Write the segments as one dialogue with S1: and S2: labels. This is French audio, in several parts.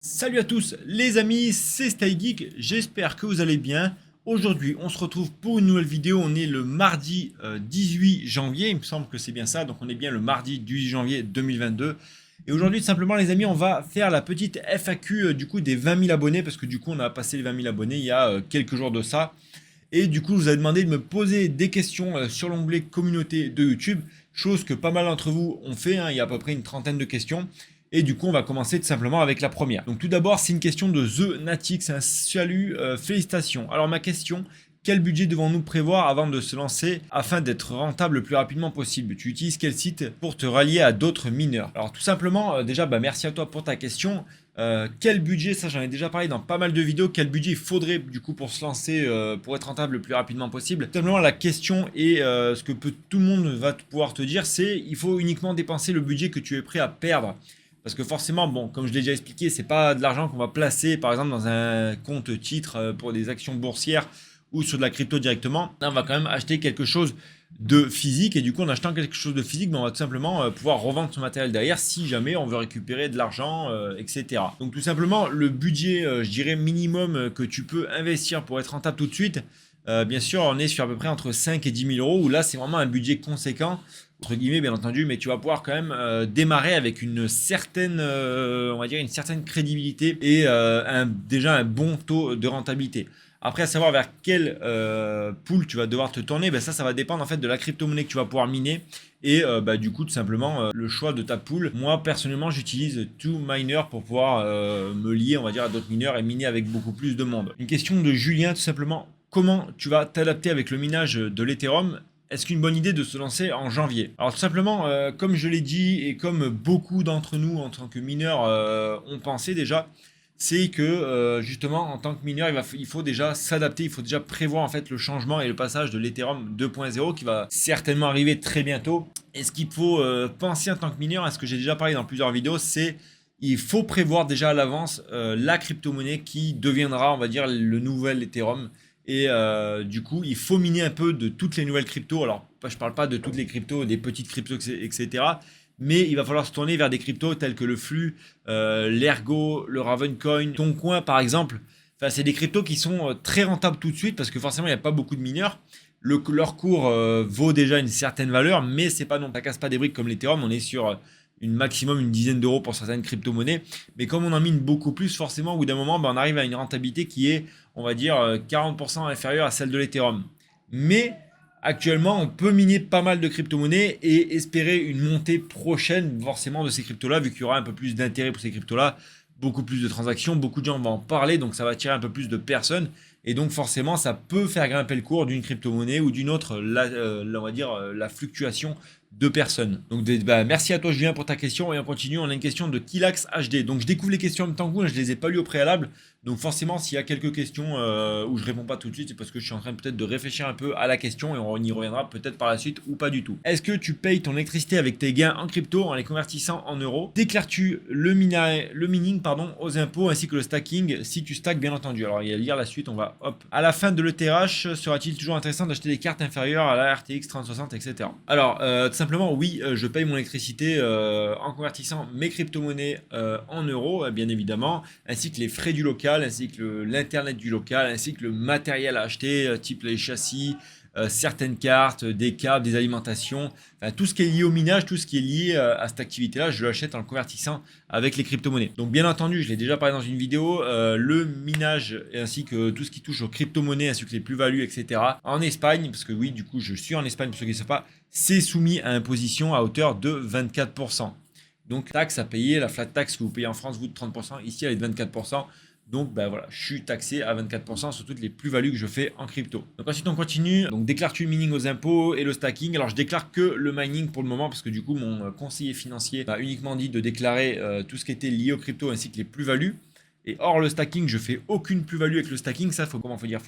S1: Salut à tous les amis, c'est StyGeek, j'espère que vous allez bien. Aujourd'hui on se retrouve pour une nouvelle vidéo, on est le mardi 18 janvier, il me semble que c'est bien ça, donc on est bien le mardi 18 janvier 2022. Et aujourd'hui tout simplement les amis on va faire la petite FAQ du coup des 20 000 abonnés, parce que du coup on a passé les 20 000 abonnés il y a quelques jours de ça. Et du coup je vous avez demandé de me poser des questions sur l'onglet communauté de YouTube, chose que pas mal d'entre vous ont fait, hein, il y a à peu près une trentaine de questions. Et du coup, on va commencer tout simplement avec la première. Donc tout d'abord, c'est une question de The Natix. Salut, félicitations. Alors ma question, quel budget devons-nous prévoir avant de se lancer afin d'être rentable le plus rapidement possible? Tu utilises quel site pour te rallier à d'autres mineurs? Alors tout simplement, déjà, merci à toi pour ta question. Quel budget, ça j'en ai déjà parlé dans pas mal de vidéos, quel budget il faudrait du coup pour se lancer, pour être rentable le plus rapidement possible? Tout simplement la question et ce que tout le monde va pouvoir te dire, c'est il faut uniquement dépenser le budget que tu es prêt à perdre. Parce que forcément, bon, comme je l'ai déjà expliqué, c'est pas de l'argent qu'on va placer, par exemple, dans un compte titre pour des actions boursières ou sur de la crypto directement. Là, on va quand même acheter quelque chose de physique, et du coup, en achetant quelque chose de physique, on va tout simplement pouvoir revendre son matériel derrière si jamais on veut récupérer de l'argent, etc. Donc, tout simplement, le budget, je dirais, minimum que tu peux investir pour être rentable tout de suite, bien sûr, on est sur à peu près entre 5 et 10 000 euros, où là, c'est vraiment un budget conséquent entre guillemets bien entendu, mais tu vas pouvoir quand même démarrer avec une certaine, on va dire une certaine crédibilité et déjà un bon taux de rentabilité. Après, à savoir vers quel pool tu vas devoir te tourner, ça va dépendre en fait de la crypto-monnaie que tu vas pouvoir miner et du coup tout simplement le choix de ta pool. Moi personnellement, j'utilise 2Miner pour pouvoir me lier, on va dire, à d'autres mineurs et miner avec beaucoup plus de monde. Une question de Julien, tout simplement. Comment tu vas t'adapter avec le minage de l'Ethereum? Est-ce qu'une bonne idée de se lancer en janvier? Alors tout simplement, comme je l'ai dit et comme beaucoup d'entre nous en tant que mineurs ont pensé déjà, c'est que justement en tant que mineur, il faut déjà s'adapter, il faut déjà prévoir en fait le changement et le passage de l'Ethereum 2.0 qui va certainement arriver très bientôt. Et ce qu'il faut penser en tant que mineur, à ce que j'ai déjà parlé dans plusieurs vidéos, c'est il faut prévoir déjà à l'avance la crypto-monnaie qui deviendra, on va dire, le nouvel Ethereum. Et du coup, il faut miner un peu de toutes les nouvelles cryptos. Alors, je ne parle pas de toutes les cryptos, des petites cryptos, etc. Mais il va falloir se tourner vers des cryptos tels que le flux, l'Ergo, le Ravencoin, Toncoin par exemple. Enfin, c'est des cryptos qui sont très rentables tout de suite parce que forcément, il n'y a pas beaucoup de mineurs. Leur cours vaut déjà une certaine valeur, mais c'est pas non, ça casse pas des briques comme l'Ethereum. On est sur une maximum une dizaine d'euros pour certaines crypto-monnaies. Mais comme on en mine beaucoup plus, forcément, au bout d'un moment, on arrive à une rentabilité qui est, on va dire, 40% inférieure à celle de l'Ethereum. Mais actuellement, on peut miner pas mal de crypto-monnaies et espérer une montée prochaine, forcément, de ces cryptos-là, vu qu'il y aura un peu plus d'intérêt pour ces cryptos-là, beaucoup plus de transactions, beaucoup de gens vont en parler, donc ça va attirer un peu plus de personnes. Et donc forcément, ça peut faire grimper le cours d'une crypto-monnaie ou d'une autre, on va dire, la fluctuation de personnes. Donc merci à toi Julien pour ta question, et on continue, on a une question de Kilax HD. Donc je découvre les questions en même temps que vous, je les ai pas lues au préalable. Donc forcément, s'il y a quelques questions où je réponds pas tout de suite, c'est parce que je suis en train peut-être de réfléchir un peu à la question et on y reviendra peut-être par la suite ou pas du tout. Est-ce que tu payes ton électricité avec tes gains en crypto en les convertissant en euros? Déclares-tu le mining aux impôts ainsi que le stacking si tu stacks bien entendu? Alors il y a à lire la suite, on va hop. À la fin de l'ETH, sera-t-il toujours intéressant d'acheter des cartes inférieures à la RTX 3060, etc. Alors tout simplement oui, je paye mon électricité en convertissant mes crypto-monnaies en euros, bien évidemment, ainsi que les frais du local, ainsi que l'internet du local, ainsi que le matériel à acheter, type les châssis, certaines cartes, des câbles, des alimentations, enfin, tout ce qui est lié au minage, tout ce qui est lié à cette activité-là, je l'achète en le convertissant avec les crypto-monnaies. Donc bien entendu, je l'ai déjà parlé dans une vidéo, le minage ainsi que tout ce qui touche aux crypto-monnaies, ainsi que les plus-values, etc. En Espagne, parce que oui, du coup, je suis en Espagne pour ceux qui ne savent pas, c'est soumis à imposition à hauteur de 24%. Donc taxe à payer, la flat tax que vous payez en France, vous de 30%, ici elle est de 24%. Donc voilà, je suis taxé à 24% sur toutes les plus-values que je fais en crypto. Donc ensuite on continue. Donc déclares-tu le mining aux impôts et le stacking? Alors je déclare que le mining pour le moment parce que du coup mon conseiller financier m'a uniquement dit de déclarer tout ce qui était lié aux crypto ainsi que les plus-values. Et hors le stacking, je fais aucune plus-value avec le stacking. Ça, faut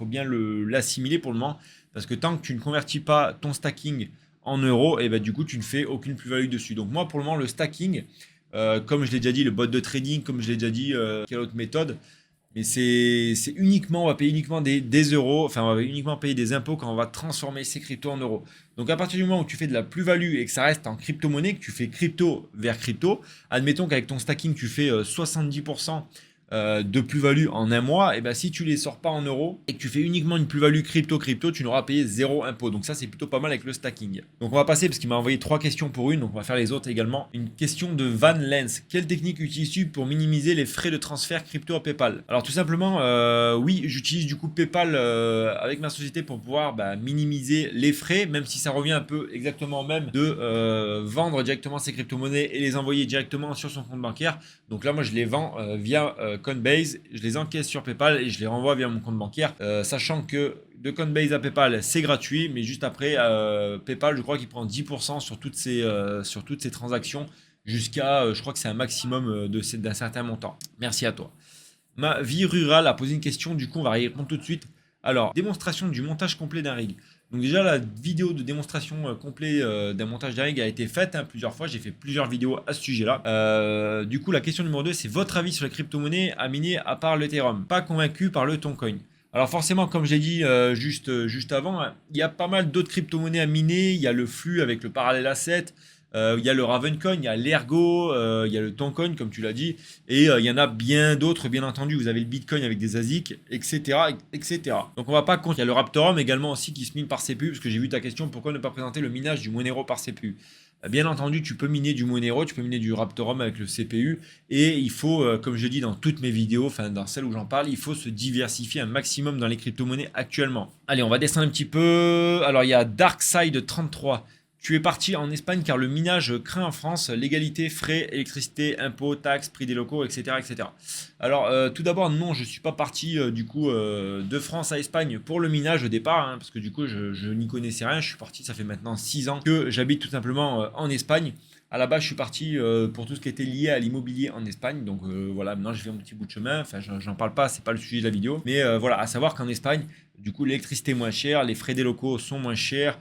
S1: bien l'assimiler pour le moment. Parce que tant que tu ne convertis pas ton stacking en euros, et du coup, tu ne fais aucune plus-value dessus. Donc moi, pour le moment, le stacking, comme je l'ai déjà dit, le bot de trading, comme je l'ai déjà dit, quelle autre méthode, mais c'est uniquement, on va payer uniquement des euros, enfin on va uniquement payer des impôts quand on va transformer ces cryptos en euros. Donc à partir du moment où tu fais de la plus-value et que ça reste en crypto-monnaie, que tu fais crypto vers crypto, admettons qu'avec ton stacking tu fais 70% de plus-value en un mois, et ben si tu les sors pas en euros et que tu fais uniquement une plus-value crypto, tu n'auras payé 0 impôt. Donc ça c'est plutôt pas mal avec le stacking. Donc on va passer parce qu'il m'a envoyé 3 questions pour une, donc on va faire les autres également. Une question de Van Lens. Quelle technique utilises-tu pour minimiser les frais de transfert crypto à PayPal? Alors tout simplement, oui, j'utilise du coup PayPal avec ma société pour pouvoir minimiser les frais, même si ça revient un peu exactement au même de vendre directement ses crypto-monnaies et les envoyer directement sur son compte bancaire. Donc là moi je les vends via Coinbase, je les encaisse sur PayPal et je les renvoie via mon compte bancaire, sachant que de Coinbase à PayPal c'est gratuit, mais juste après PayPal je crois qu'il prend 10% sur toutes ces transactions jusqu'à je crois que c'est un maximum d'un certain montant. Merci à toi. Ma vie rurale a posé une question, du coup on va y répondre tout de suite. Alors, démonstration du montage complet d'un rig. Donc déjà la vidéo de démonstration complet d'un montage d'un rig a été faite plusieurs fois, j'ai fait plusieurs vidéos à ce sujet là. Du coup la question numéro 2 c'est votre avis sur les crypto-monnaies à miner à part l'Ethereum. Pas convaincu par le Toncoin. Alors forcément comme j'ai dit juste avant, il y a pas mal d'autres crypto-monnaies à miner, il y a le flux avec le parallèle asset, il y a le Ravencoin, il y a l'Ergo, il y a le Toncoin comme tu l'as dit, et il y en a bien d'autres bien entendu. Vous avez le Bitcoin avec des ASIC, etc. etc. Donc on va pas compter. Il y a le Raptorum également aussi qui se mine par CPU, parce que j'ai vu ta question, pourquoi ne pas présenter le minage du Monero par CPU? Bien entendu, tu peux miner du Monero, tu peux miner du Raptorum avec le CPU, et il faut, comme je dis dans toutes mes vidéos, enfin dans celles où j'en parle, il faut se diversifier un maximum dans les crypto-monnaies actuellement. Allez, on va descendre un petit peu. Alors il y a Darkside33. Tu es parti en Espagne car le minage craint en France l'égalité, frais, électricité, impôts, taxes, prix des locaux, etc. etc. Alors tout d'abord, non, je ne suis pas parti de France à Espagne pour le minage au départ, parce que du coup je n'y connaissais rien. Je suis parti, ça fait maintenant 6 ans que j'habite tout simplement en Espagne. À la base, je suis parti pour tout ce qui était lié à l'immobilier en Espagne. Donc voilà, maintenant je fais mon petit bout de chemin. Enfin, j'en parle pas, c'est pas le sujet de la vidéo. Mais voilà, à savoir qu'en Espagne, du coup, l'électricité est moins chère, les frais des locaux sont moins chers.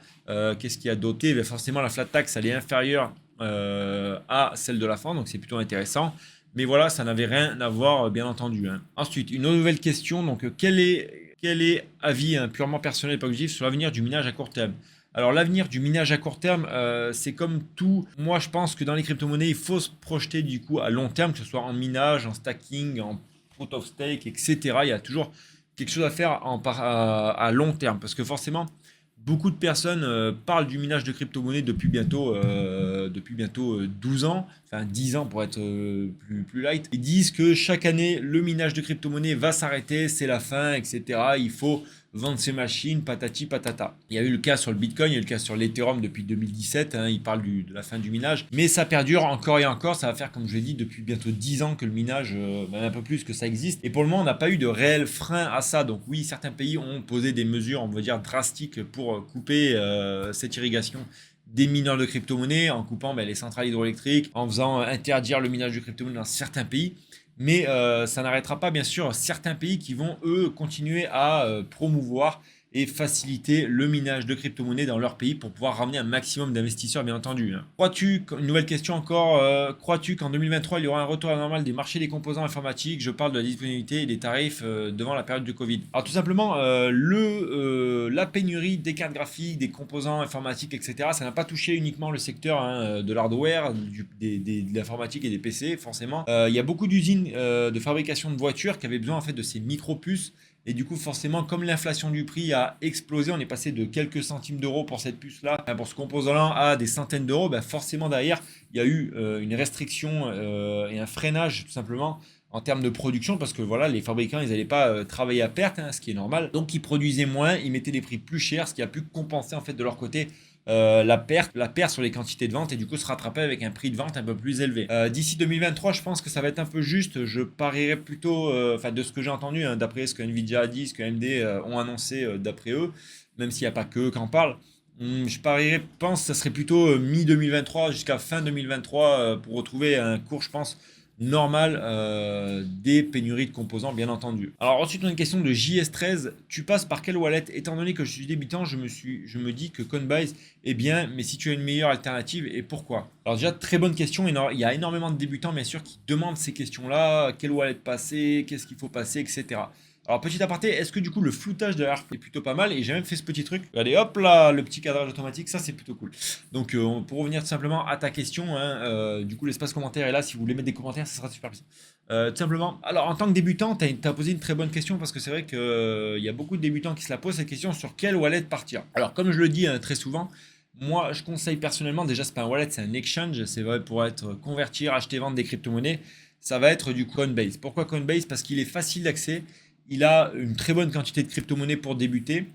S1: Qu'est-ce qu'il y a d'autre? Forcément, la flat tax, elle est inférieure à celle de la France, donc c'est plutôt intéressant. Mais voilà, ça n'avait rien à voir, bien entendu. Ensuite, une nouvelle question. Donc, quel est avis purement personnel et pas objectif sur l'avenir du minage à court terme? Alors l'avenir du minage à court terme, c'est comme tout. Moi, je pense que dans les crypto-monnaies, il faut se projeter du coup à long terme, que ce soit en minage, en stacking, en proof of stake, etc. Il y a toujours quelque chose à faire à long terme, parce que forcément, beaucoup de personnes parlent du minage de crypto-monnaies depuis bientôt 12 ans, enfin 10 ans pour être plus light. Ils disent que chaque année, le minage de crypto-monnaies va s'arrêter, c'est la fin, etc. Il faut vendre ses machines, patati patata. Il y a eu le cas sur le Bitcoin, il y a eu le cas sur l'Ethereum depuis 2017, ils parlent de la fin du minage, mais ça perdure encore et encore, ça va faire comme je l'ai dit depuis bientôt 10 ans que le minage, même un peu plus que ça existe, et pour le moment on n'a pas eu de réel frein à ça. Donc oui, certains pays ont posé des mesures, on va dire drastiques, pour couper cette irrigation des mineurs de crypto-monnaies, en coupant les centrales hydroélectriques, en faisant interdire le minage de crypto-monnaies dans certains pays. Mais ça n'arrêtera pas bien sûr certains pays qui vont eux continuer à promouvoir et faciliter le minage de crypto-monnaies dans leur pays pour pouvoir ramener un maximum d'investisseurs bien entendu. Crois-tu, une nouvelle question encore, crois-tu qu'en 2023 il y aura un retour à la normale des marchés des composants informatiques? Je parle de la disponibilité et des tarifs devant la période du Covid. Alors tout simplement la pénurie des cartes graphiques, des composants informatiques, etc. Ça n'a pas touché uniquement le secteur de l'hardware, de l'informatique et des PC forcément. Il y a beaucoup d'usines de fabrication de voitures qui avaient besoin en fait de ces micro-puces. Et du coup, forcément, comme l'inflation du prix a explosé, on est passé de quelques centimes d'euros pour cette puce-là, pour ce composant-là, à des centaines d'euros. Forcément, derrière, il y a eu une restriction et un freinage, tout simplement, en termes de production, parce que voilà, les fabricants, ils n'allaient pas travailler à perte, ce qui est normal. Donc, ils produisaient moins, ils mettaient des prix plus chers, ce qui a pu compenser, en fait, de leur côté, la perte sur les quantités de vente et du coup se rattraper avec un prix de vente un peu plus élevé. D'ici 2023, je pense que ça va être un peu juste. Je parierais plutôt, de ce que j'ai entendu, d'après ce que Nvidia a dit, ce que AMD ont annoncé d'après eux, même s'il n'y a pas que eux qui en parlent. Je pense que ça serait plutôt mi-2023 jusqu'à fin 2023 pour retrouver un cours, je pense, normal des pénuries de composants bien entendu. Alors ensuite on a une question de JS13, tu passes par quelle wallet? Étant donné que je suis débutant, je me dis que Coinbase est bien, mais si tu as une meilleure alternative et pourquoi? Alors déjà très bonne question, il y a énormément de débutants bien sûr qui demandent ces questions là, quelle wallet passer, qu'est-ce qu'il faut passer, etc. Alors petit aparté, est-ce que du coup le floutage de la harpe est plutôt pas mal? Et j'ai même fait ce petit truc. Regardez, hop là, le petit cadrage automatique, ça c'est plutôt cool. Donc pour revenir tout simplement à ta question, hein, du coup l'espace commentaire est là. Si vous voulez mettre des commentaires, ça sera super plaisir. Tout simplement. Alors en tant que débutant, tu as posé une très bonne question parce que c'est vrai qu'il y a beaucoup de débutants qui se la posent cette question sur quelle wallet partir. Alors comme je le dis hein, très souvent, moi je conseille personnellement, déjà c'est pas un wallet, c'est un exchange, c'est vrai pour être convertir, acheter, vendre des crypto-monnaies. Ça va être du Coinbase. Pourquoi Coinbase? Parce qu'il est facile d'accès. Il a une très bonne quantité de crypto-monnaies pour débuter.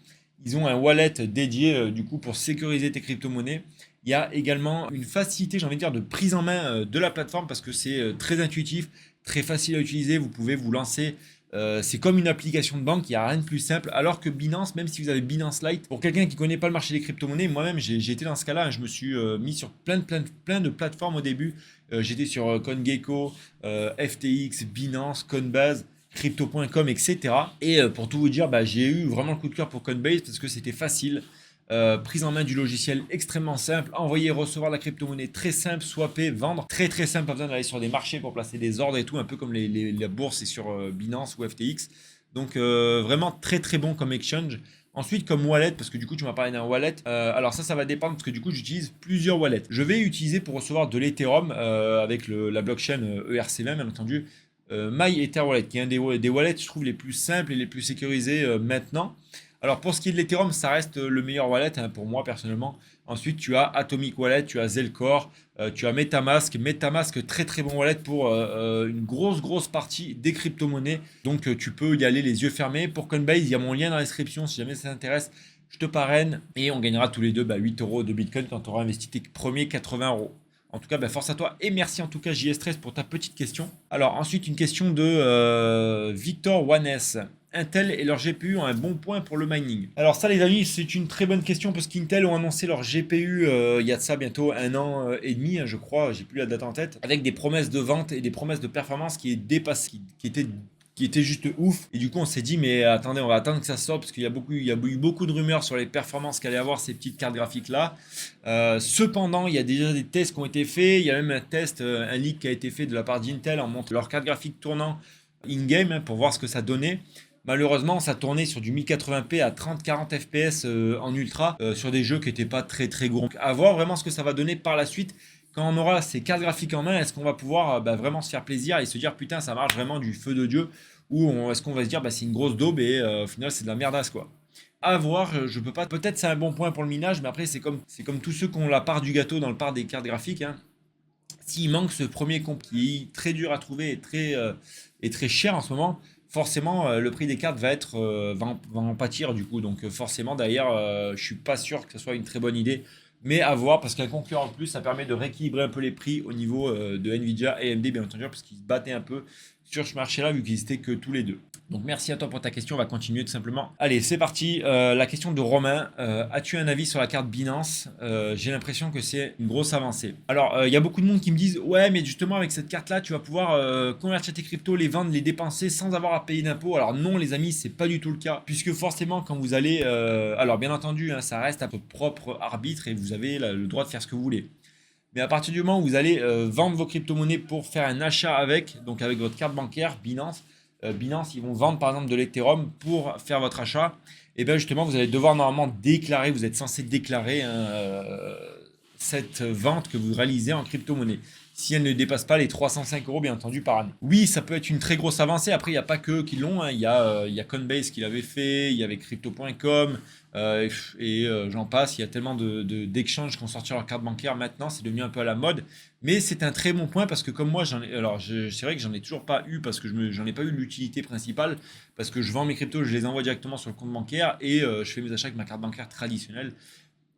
S1: Ils ont un wallet dédié du coup pour sécuriser tes crypto-monnaies. Il y a également une facilité, j'ai envie de dire, de prise en main de la plateforme parce que c'est très intuitif, très facile à utiliser. Vous pouvez vous lancer. C'est comme une application de banque, il n'y a rien de plus simple. Alors que Binance, même si vous avez Binance Lite, pour quelqu'un qui ne connaît pas le marché des crypto-monnaies, moi-même j'ai été dans ce cas-là. Hein, je me suis mis sur plein de plateformes au début. J'étais sur CoinGecko, FTX, Binance, Coinbase. Crypto.com, etc. Et pour tout vous dire, bah, j'ai eu vraiment le coup de cœur pour Coinbase parce que c'était facile. Prise en main du logiciel extrêmement simple, envoyer, recevoir la crypto-monnaie très simple, swapper, vendre, très simple, pas besoin d'aller sur des marchés pour placer des ordres et tout, un peu comme la bourse et sur Binance ou FTX. Donc vraiment très bon comme exchange. Ensuite comme wallet, parce que du coup tu m'as parlé d'un wallet, alors ça va dépendre parce que du coup j'utilise plusieurs wallets. Je vais utiliser pour recevoir de l'Ethereum avec la blockchain ERC20 bien entendu. MyEtherWallet, qui est un des wallets, je trouve, les plus simples et les plus sécurisés maintenant. Alors pour ce qui est de l'Ethereum, ça reste le meilleur wallet hein, pour moi personnellement. Ensuite, tu as Atomic Wallet, tu as Zelcore, tu as MetaMask. MetaMask, très bon wallet pour une grosse partie des crypto-monnaies. Donc tu peux y aller les yeux fermés. Pour Coinbase, il y a mon lien dans la description si jamais ça t'intéresse. Je te parraine et on gagnera tous les deux 8 euros de Bitcoin quand tu auras investi tes premiers 80 euros. En tout cas, force à toi et merci en tout cas JS13 pour ta petite question. Alors ensuite, une question de Victor Wanes. Intel et leur GPU ont un bon point pour le mining. Alors ça les amis, c'est une très bonne question parce qu'Intel ont annoncé leur GPU il y a de ça bientôt 1 an et demi, hein, je crois, j'ai plus la date en tête, avec des promesses de vente et des promesses de performance qui étaient juste ouf. Et du coup, on s'est dit, mais attendez, on va attendre que ça sorte parce qu'il y a eu beaucoup de rumeurs sur les performances qu'allaient avoir ces petites cartes graphiques-là. Cependant, il y a déjà des tests qui ont été faits. Il y a même un test, un leak qui a été fait de la part d'Intel en montrant leur carte graphique tournant in-game hein, pour voir ce que ça donnait. Malheureusement, ça tournait sur du 1080p à 30-40 fps en ultra sur des jeux qui n'étaient pas très gros. Donc, à voir vraiment ce que ça va donner par la suite. Quand on aura ces cartes graphiques en main, est-ce qu'on va pouvoir vraiment se faire plaisir et se dire putain, ça marche vraiment du feu de Dieu? Ou est-ce qu'on va se dire c'est une grosse daube et au final c'est de la merdasse quoi? À voir, je peux pas. Peut-être c'est un bon point pour le minage, mais après c'est comme tous ceux qui ont la part du gâteau dans le part des cartes graphiques. Hein. S'il manque ce premier comp qui est très dur à trouver et très cher en ce moment, forcément le prix des cartes va en pâtir du coup. Donc forcément d'ailleurs, je suis pas sûr que ce soit une très bonne idée. Mais à voir, parce qu'un concurrent en plus, ça permet de rééquilibrer un peu les prix au niveau de Nvidia et AMD, bien entendu, parce qu'ils se battaient un peu sur ce marché-là, vu qu'ils n'étaient que tous les deux. Donc merci à toi pour ta question, on va continuer tout simplement. Allez, c'est parti. La question de Romain. As-tu un avis sur la carte Binance? J'ai l'impression que c'est une grosse avancée. Alors, il y a beaucoup de monde qui me disent, ouais, mais justement avec cette carte-là, tu vas pouvoir convertir tes cryptos, les vendre, les dépenser sans avoir à payer d'impôts. Alors non, les amis, c'est pas du tout le cas, puisque forcément, quand vous allez... alors bien entendu, hein, ça reste à votre propre arbitre et vous avez le droit de faire ce que vous voulez. Mais à partir du moment où vous allez vendre vos crypto-monnaies pour faire un achat avec, donc avec votre carte bancaire Binance, ils vont vendre par exemple de l'Ethereum pour faire votre achat. Et bien justement, vous allez devoir normalement déclarer, vous êtes censé déclarer cette vente que vous réalisez en crypto-monnaie. Si elle ne dépasse pas les 305 euros, bien entendu, par année. Oui, ça peut être une très grosse avancée. Après, il n'y a pas que qui l'ont. Hein. Il y a Coinbase qui l'avait fait, il y avait Crypto.com j'en passe. Il y a tellement d'exchanges qui ont sorti leur carte bancaire maintenant. C'est devenu un peu à la mode. Mais c'est un très bon point parce que comme moi, c'est vrai que j'en ai toujours pas eu parce que j'en ai pas eu l'utilité principale parce que je vends mes cryptos, je les envoie directement sur le compte bancaire et je fais mes achats avec ma carte bancaire traditionnelle.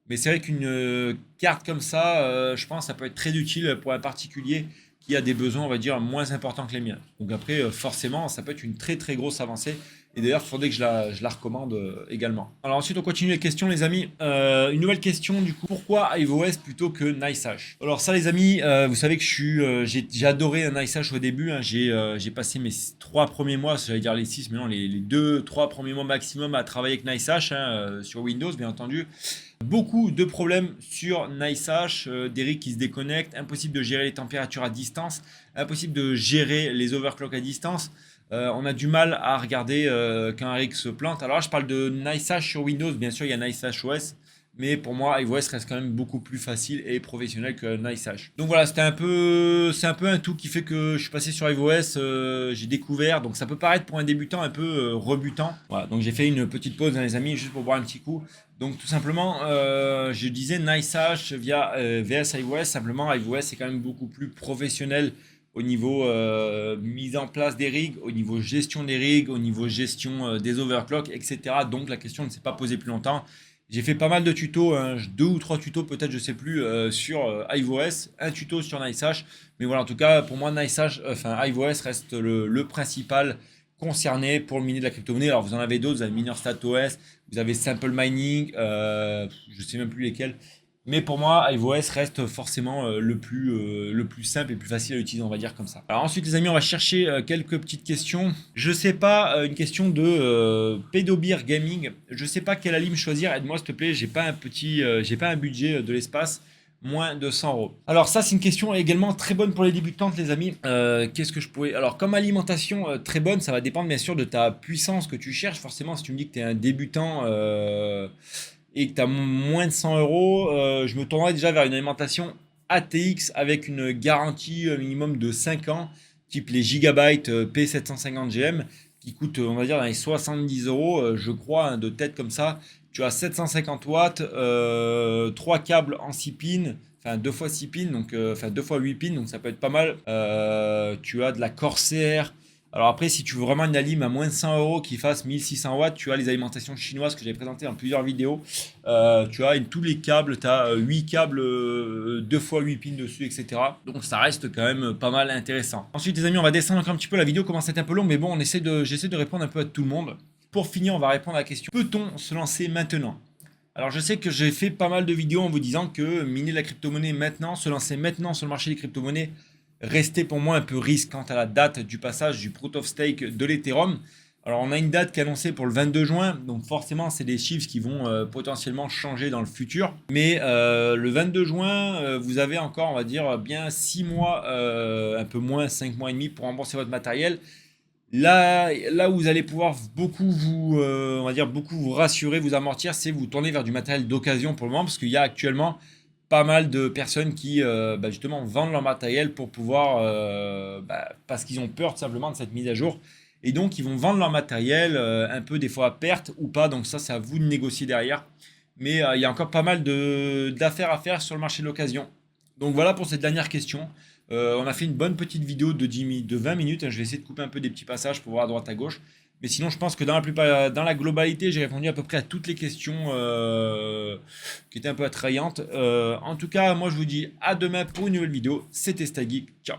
S1: Mais c'est vrai qu'une carte comme ça, je pense que ça peut être très utile pour un particulier qui a des besoins, on va dire, moins importants que les miens. Donc après, forcément, ça peut être une très grosse avancée. Et d'ailleurs, il faudrait que je la recommande également. Alors ensuite, on continue les questions, les amis. Une nouvelle question, du coup. Pourquoi IveOS plutôt que NiceHash? Alors ça, les amis, vous savez que j'ai adoré un NiceHash au début. Hein. J'ai passé mes 3 premiers mois, j'allais dire les 6, mais non, les 2-3 premiers mois maximum à travailler avec NiceHash sur Windows, bien entendu. Beaucoup de problèmes sur NiceHash, des rigs qui se déconnectent, impossible de gérer les températures à distance, impossible de gérer les overclocks à distance. on a du mal à regarder quand un rig se plante. Alors là, je parle de NiceHash sur Windows, bien sûr il y a NiceHash OS, mais pour moi iOS reste quand même beaucoup plus facile et professionnel que NiceHash. Donc voilà, c'est un peu un tout qui fait que je suis passé sur iOS, j'ai découvert, donc ça peut paraître pour un débutant un peu rebutant. Voilà, donc j'ai fait une petite pause, les amis, juste pour boire un petit coup. Donc tout simplement, je disais NiceHash via VS iOS, simplement iOS c'est quand même beaucoup plus professionnel au niveau mise en place des rigs, au niveau gestion des rigs, au niveau gestion des overclocks, etc. Donc la question ne s'est pas posée plus longtemps. J'ai fait pas mal de tutos, hein, 2 ou 3 tutos peut-être, je sais plus, sur iOS, un tuto sur NiceHash. Mais voilà, en tout cas, pour moi, NiceHash, enfin iOS reste le principal concerné pour le miner de la crypto-monnaie. Alors vous en avez d'autres, vous avez MinerStatOS, vous avez Simple Mining, je sais même plus lesquels. Mais pour moi, iOS reste forcément le plus simple et le plus facile à utiliser, on va dire comme ça. Alors ensuite, les amis, on va chercher quelques petites questions. Je sais pas, une question de Pedobeer Gaming. Je sais pas quelle alim choisir. Aide-moi, s'il te plaît. J'ai pas un budget de l'espace. Moins de 100 euros. Alors ça, c'est une question également très bonne pour les débutantes, les amis. Qu'est-ce que je pourrais... Alors comme alimentation très bonne, ça va dépendre bien sûr de ta puissance que tu cherches. Forcément, si tu me dis que tu es un débutant... et que tu as moins de 100 euros, je me tournerai déjà vers une alimentation ATX avec une garantie minimum de 5 ans, type les Gigabyte P750GM, qui coûtent, on va dire, dans les 70 euros, je crois, hein, de tête comme ça. Tu as 750 watts, 3 câbles en 6 pins, enfin 2 fois 6 pins, donc, enfin 2 fois 8 pins, donc ça peut être pas mal. Tu as de la Corsair. Alors après, si tu veux vraiment une alim à moins de 100 euros qui fasse 1600 watts, tu as les alimentations chinoises que j'avais présentées dans plusieurs vidéos. Tu as tous les câbles, tu as 8 câbles 2 fois 8 pins dessus, etc. Donc ça reste quand même pas mal intéressant. Ensuite, les amis, on va descendre encore un petit peu. La vidéo commence à être un peu longue, mais bon, j'essaie de répondre un peu à tout le monde. Pour finir, on va répondre à la question: peut-on se lancer maintenant? Alors je sais que j'ai fait pas mal de vidéos en vous disant que miner la crypto-monnaie maintenant, se lancer maintenant sur le marché des crypto-monnaies, restait pour moi un peu risque quant à la date du passage du Proof of Stake de l'Ethereum. Alors on a une date qui est annoncée pour le 22 juin, donc forcément c'est des chiffres qui vont potentiellement changer dans le futur. Mais le 22 juin, vous avez encore, on va dire, bien 6 mois, un peu moins, 5 mois et demi pour rembourser votre matériel. Là où vous allez pouvoir beaucoup on va dire beaucoup vous rassurer, vous amortir, c'est vous tourner vers du matériel d'occasion pour le moment, parce qu'il y a actuellement pas mal de personnes qui justement vendent leur matériel pour pouvoir, parce qu'ils ont peur tout simplement de cette mise à jour. Et donc ils vont vendre leur matériel un peu des fois à perte ou pas, donc ça c'est à vous de négocier derrière. Mais il y a encore pas mal d'affaires à faire sur le marché de l'occasion. Donc voilà pour cette dernière question. On a fait une bonne petite vidéo de 20 minutes. Je vais essayer de couper un peu des petits passages pour voir à droite à gauche. Mais sinon, je pense que dans la globalité, j'ai répondu à peu près à toutes les questions qui étaient un peu attrayantes. En tout cas, moi, je vous dis à demain pour une nouvelle vidéo. C'était Stageek. Ciao.